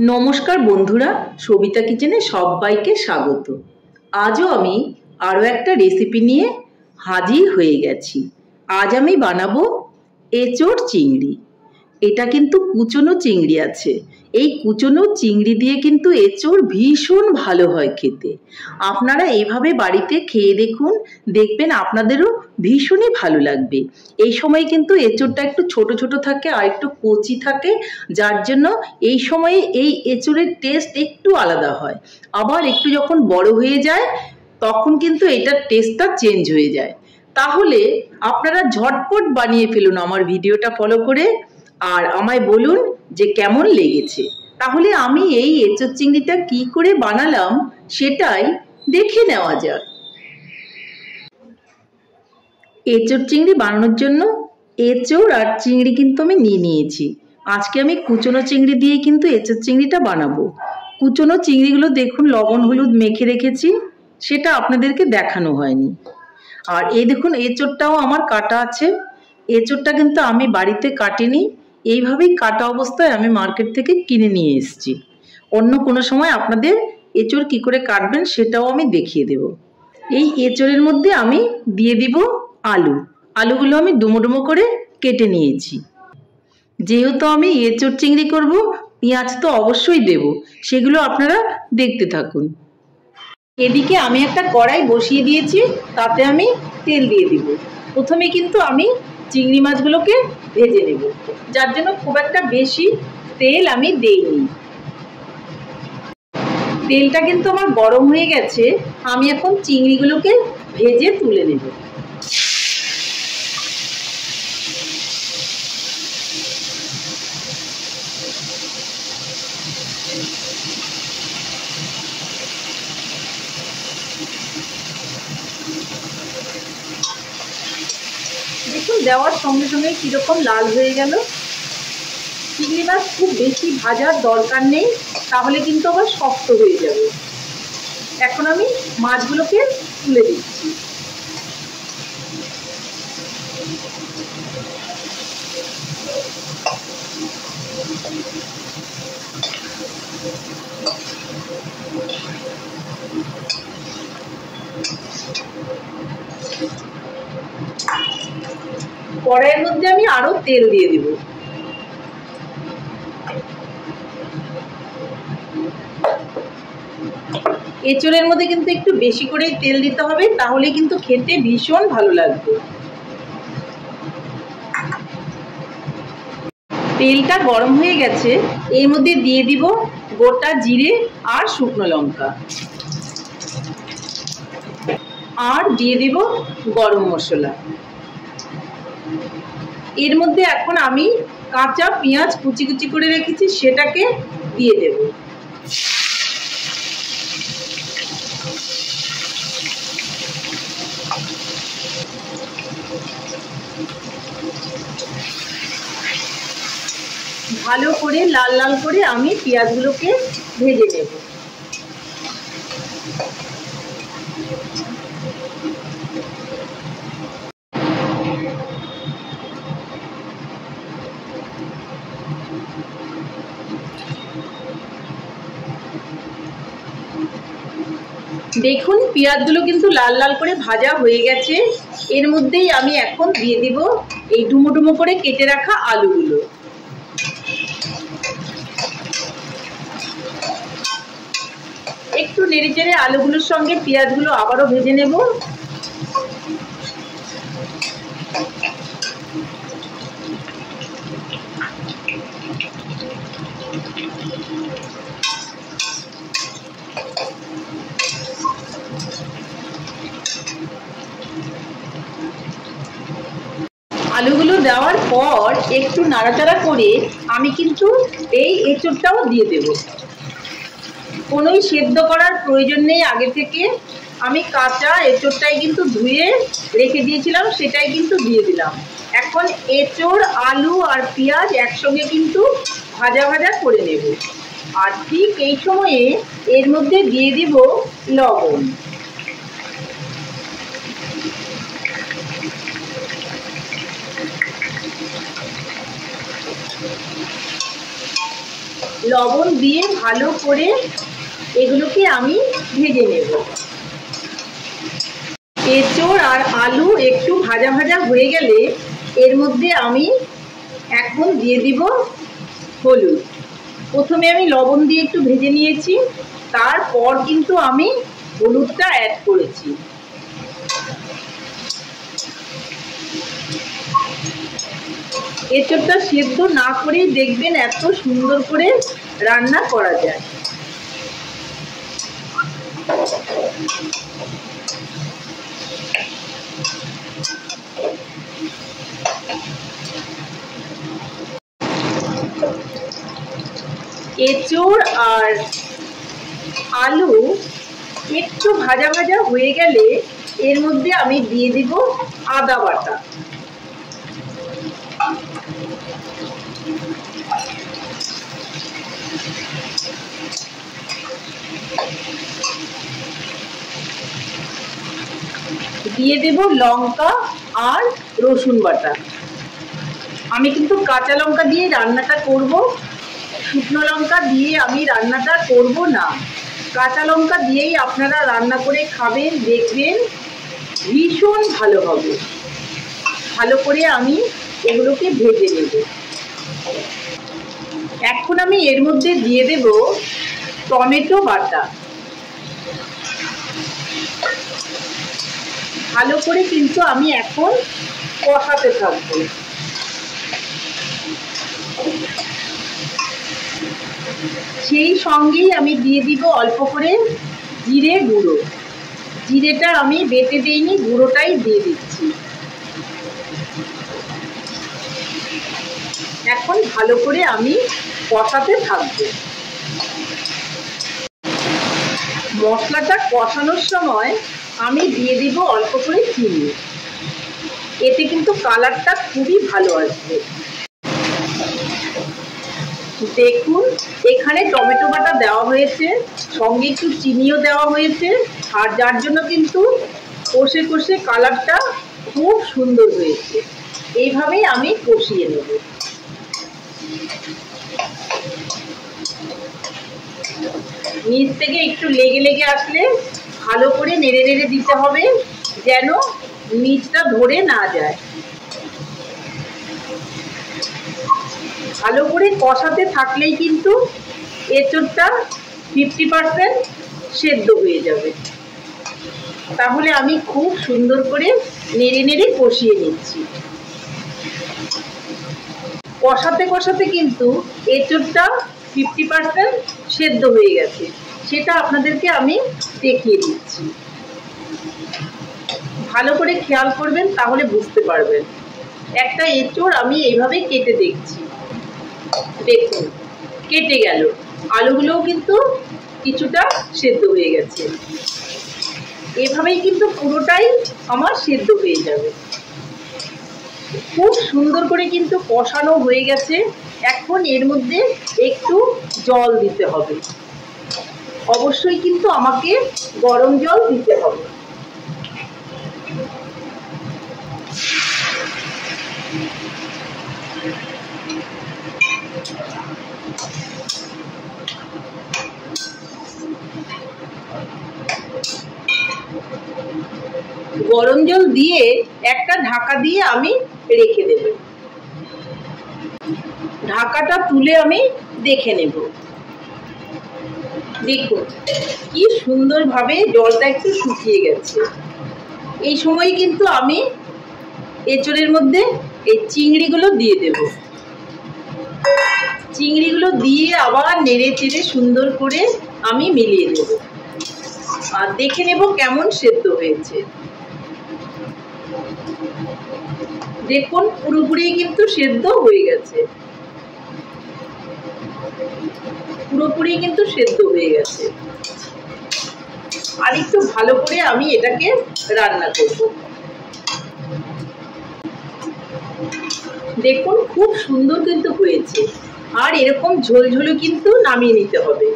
নমস্কার বন্ধুরা, সবিতা কিচেনে সবাইকে স্বাগত। আজও আমি আরও একটা রেসিপি নিয়ে হাজির হয়ে গেছি। আজ আমি বানাবো এঁচোড় চিংড়ি। এটা কিন্তু কুচনো চিংড়ি আছে। এই কুচনো চিংড়ি দিয়ে কিন্তু এঁচোড় ভীষণ ভালো হয় খেতে। আপনারা এভাবে বাড়িতে খেয়ে দেখুন, দেখবেন আপনাদেরও ভীষণই ভালো লাগবে। এই সময় কিন্তু এঁচোড়টা একটু ছোট ছোট থাকে আর একটু কচি থাকে, যার জন্য এই সময়ে এই এঁচোড়ের টেস্ট একটু আলাদা হয়। আবার একটু যখন বড় হয়ে যায় তখন কিন্তু এটার টেস্টটা চেঞ্জ হয়ে যায়। তাহলে আপনারা ঝটপট বানিয়ে ফেলুন আমার ভিডিওটা ফলো করে, আর আমায় বলুন যে কেমন লেগেছে। তাহলে আমি এই এঁচোড় চিংড়িটা কি করে বানালাম সেটাই দেখে নেওয়া যাক। এঁচোড় চিংড়ি বানানোর জন্য এঁচোড় আর চিংড়ি কিন্তু আমি নিয়ে নিয়েছি। আজকে আমি কুচনো চিংড়ি দিয়ে কিন্তু এঁচোড় চিংড়িটা বানাবো। কুচনো চিংড়িগুলো দেখুন লবণ হলুদ মেখে রেখেছি, সেটা আপনাদেরকে দেখানো হয়নি। আর এই দেখুন এঁচোড়টাও আমার কাটা আছে। এঁচোড়টা কিন্তু আমি বাড়িতে কাটিনি, এইভাবেই কাটা অবস্থায় আমি মার্কেট থেকে কিনে নিয়ে এসেছি। অন্য কোনো সময় আপনাদের এঁচোড় কী করে কাটবেন সেটাও আমি দেখিয়ে দেব। এই এঁচোড়ের মধ্যে আমি দিয়ে দিব আলুগুলো আমি ডুমো ডুমো করে কেটে নিয়েছি। যেহেতু আমি এঁচোড় চিংড়ি করব, পেঁয়াজ তো অবশ্যই দেব, সেগুলো আপনারা দেখতে থাকুন। এদিকে আমি একটা কড়াই বসিয়ে দিয়েছি, তাতে আমি তেল দিয়ে দিব। প্রথমে কিন্তু আমি চিংড়ি মাছগুলোকে ভেজে নেব, যার জন্য খুব একটা বেশি তেল আমি দেইনি। তেলটা কিন্তু আমার গরম হয়ে গেছে, আমি এখন চিংড়িগুলোকে ভেজে তুলে নেব। দেখুন দেওয়ার সঙ্গে সঙ্গে কীরকম লাল হয়ে গেল। চিংড়ি মাছ খুব বেশি ভাজার দরকার নেই, তাহলে কিন্তু আবার শক্ত হয়ে যাবে। এখন আমি মাছগুলোকে তুলে দিচ্ছি। কড়াইয়ের মধ্যে আমি আরো তেল দিয়ে দিব। এঁচোড়ের মধ্যে কিন্তু একটু বেশি করেই তেল দিতে হবে, তাহলে কিন্তু খেতে ভীষণ ভালো লাগবে। তেলটা গরম হয়ে গেছে, এর মধ্যে দিয়ে দিব গোটা জিরে আর শুকনো লঙ্কা, আর দিয়ে দিব গরম মশলা। এর মধ্যে এখন আমি কাঁচা পেঁয়াজ কুচি কুচি করে রেখেছি, সেটাকে দিয়ে দেব। ভালো করে লাল লাল করে আমি পেঁয়াজগুলোকে ভেজে নেব। দেখুন পেঁয়াজগুলো কিন্তু লাল লাল করে ভাজা হয়ে গেছে। এর মধ্যেই আমি এখন দিয়ে দিব এই ডুমো ডুমো করে কেটে রাখা আলুগুলো। একটু নেড়ে চেড়ে আলুগুলোর সঙ্গে পেঁয়াজগুলো আবারও ভেজে নেব। আলুগুলো দেওয়ার পর একটু নাড়াচাড়া করে আমি কিন্তু এই এঁচোড়টাও দিয়ে দেব। কোনোই সেদ্ধ করার প্রয়োজন নেই আগে থেকে। আমি কাঁচা এঁচোড়টাই কিন্তু ধুয়ে রেখে দিয়েছিলাম, সেটাই কিন্তু দিয়ে দিলাম। এখন এঁচোড় আলু আর পেঁয়াজ একসঙ্গে কিন্তু ভাজা ভাজা করে নেব। আর ঠিক এই সময়ে এর মধ্যে দিয়ে দিব লবণ। লবণ দিয়ে ভালো করে এগুলোকে আমি ভেজে নেব। এঁচোড় আর আলু একটু ভাজা ভাজা হয়ে গেলে এর মধ্যে আমি এখন দিয়ে দিব হলুদ। প্রথমে আমি লবণ দিয়ে একটু ভেজে নিয়েছি, তারপর কিন্তু আমি হলুদটা অ্যাড করেছি। এঁচোড়টা সেদ্ধ না করেই দেখবেন এত সুন্দর করে রান্না করা যায়। এঁচোড় আর আলু একটু ভাজা ভাজা হয়ে গেলে এর মধ্যে আমি দিয়ে দিব আদা বাটা। দিয়ে দেব লঙ্কা আর রসুন বাটা। আমি কিন্তু কাঁচা লঙ্কা দিয়ে রান্নাটা করব, শুকনো লঙ্কা দিয়ে আমি রান্নাটা করব না। কাঁচা লঙ্কা দিয়েই আপনারা রান্না করে খাবেন, দেখবেন ভীষণ ভালো হবে। ভালো করে আমি এগুলোকে ভেজে নেব। এখন আমি এর মধ্যে দিয়ে দেব টমেটো বাটা। ভালো করে কিন্তু আমি এখন কষাতে থাকবো। সেই সঙ্গেই আমি দিয়ে দিব অল্প করে জিরে গুঁড়ো। জিরেটা আমি বেটে দিইনি, গুঁড়োটাই দিয়ে দিচ্ছি। এখন ভালো করে আমি কষাতে থাকবো। মশলাটা কষানোর সময় আমি দিয়ে দিব অল্প করে চিনি। এতে কিন্তু কালারটা খুবই ভালো আসবে। দেখুন এখানে টমেটো বাটা দেওয়া হয়েছে, সঙ্গে একটু চিনিও দেওয়া হয়েছে, আর যার জন্য কিন্তু কষে কষে কালারটা খুব সুন্দর হয়েছে। এইভাবেই আমি কষিয়ে নেব। নিচ থেকে একটু লেগে লেগে আসলে ভালো করে নেড়ে নেড়ে দিতে হবে, যেন নিচটা ধরে না যায়। ভালো করে কষাতে থাকলেই কিন্তু এঁচোড়টা 50% সেদ্ধ হয়ে যাবে। তাহলে আমি খুব সুন্দর করে নেড়ে নেড়ে কষিয়ে নিচ্ছি। কষাতে কষাতে কিন্তু এঁচোড়টা 50% সেদ্ধ হয়ে গেছে, সেটা আপনাদেরকে আমি দেখিয়ে দিচ্ছি। ভালো করে খেয়াল করবেন, তাহলে বুঝতে পারবেন। একটা এঁচোড় আমি এইভাবে কেটে দেখছি, দেখুন কেটে গেল। আলুগুলোও কিন্তু কিছুটা সেদ্ধ হয়ে গেছে। এভাবেই কিন্তু পুরোটাই আমার সেদ্ধ হয়ে যাবে। খুব সুন্দর করে কিন্তু কষানো হয়ে গেছে। এখন এর মধ্যে একটু জল দিতে হবে। অবশ্যই কিন্তু আমাকে গরম জল দিতে হবে। গরম জল দিয়ে একটা ঢাকা দিয়ে আমি রেখে দেব। ঢাকাটা তুলে আমি দেখে নেব। দেখুন কি সুন্দরভাবে জলটা একটু শুকিয়ে গেছে। এই সময় কিন্তু আমি এঁচোড়ের মধ্যে এই চিংড়িগুলো দিয়ে দেব। চিংড়িগুলো দিয়ে আবার নেড়ে চেড়ে সুন্দর করে আমি মিলিয়ে দেব, আর দেখে নেব কেমন সেদ্ধ হয়েছে। দেখুন পুরোপুরি কিন্তু সেদ্ধ হয়ে গেছে, পুরোপুরি কিন্তু সেদ্ধ হয়ে গেছে। আর একটু ভালো করে আমি এটাকে রান্না করব। দেখুন খুব সুন্দর কিন্তু হয়েছে। আর এরকম ঝোলঝোলও কিন্তু নামিয়ে নিতে হবে।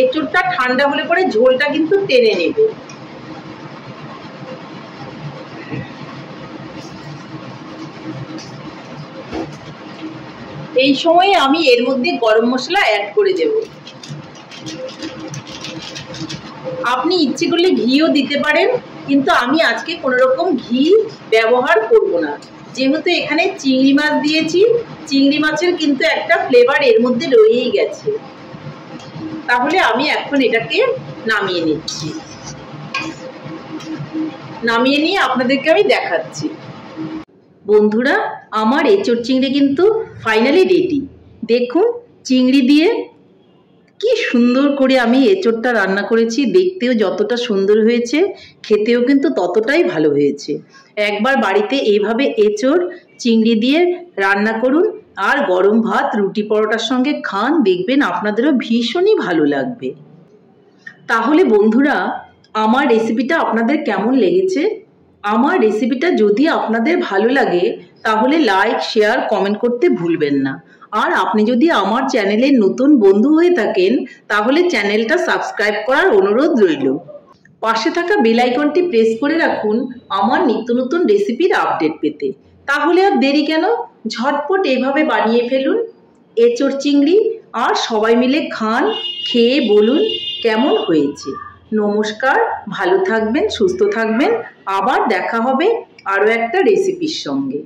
এঁচোড়টা ঠান্ডা হলে পরে ঝোলটা কিন্তু টেনে নেবে। এই সময়ে আমি এর মধ্যে গরম মশলা অ্যাড করে দেব। আপনি ইচ্ছে করলে ঘিও দিতে পারেন, কিন্তু আমি আজকে কোনো রকম ঘি ব্যবহার করব না। যেহেতু এখানে চিংড়ি মাছ দিয়েছি, চিংড়ি মাছের কিন্তু একটা ফ্লেভার এর মধ্যে রয়েই গেছে। তাহলে আমি এখন এটাকে নামিয়ে নিচ্ছি। নামিয়ে নিয়ে আপনাদেরকে আমি দেখাচ্ছি। বন্ধুরা, আমার এঁচোড় চিংড়ি কিন্তু ফাইনালি রেডি। দেখুন চিংড়ি দিয়ে কি সুন্দর করে আমি এঁচোড়টা রান্না করেছি। দেখতেও যতটা সুন্দর হয়েছে, খেতেও কিন্তু ততটাই ভালো হয়েছে। একবার বাড়িতে এইভাবে এঁচোড় চিংড়ি দিয়ে রান্না করুন, আর গরম ভাত রুটি পরোটার সঙ্গে খান, দেখবেন আপনাদেরও ভীষণই ভালো লাগবে। তাহলে বন্ধুরা, আমার রেসিপিটা আপনাদের কেমন লেগেছে? আমার রেসিপিটা যদি আপনাদের ভালো লাগে তাহলে লাইক, শেয়ার, কমেন্ট করতে ভুলবেন না। আর আপনি যদি আমার চ্যানেলের নতুন বন্ধু হয়ে থাকেন তাহলে চ্যানেলটা সাবস্ক্রাইব করার অনুরোধ রইল। পাশে থাকা বেল আইকনটি প্রেস করে রাখুন আমার নিত্য নতুন রেসিপির আপডেট পেতে। তাহলে আর দেরি কেন, ঝটপট এভাবে বানিয়ে ফেলুন এঁচোড় চিংড়ি, আর সবাই মিলে খান, খেয়ে বলুন কেমন হয়েছে। নমস্কার, ভালো থাকবেন, সুস্থ থাকবেন। আবার দেখা হবে আরও একটা রেসিপির সঙ্গে।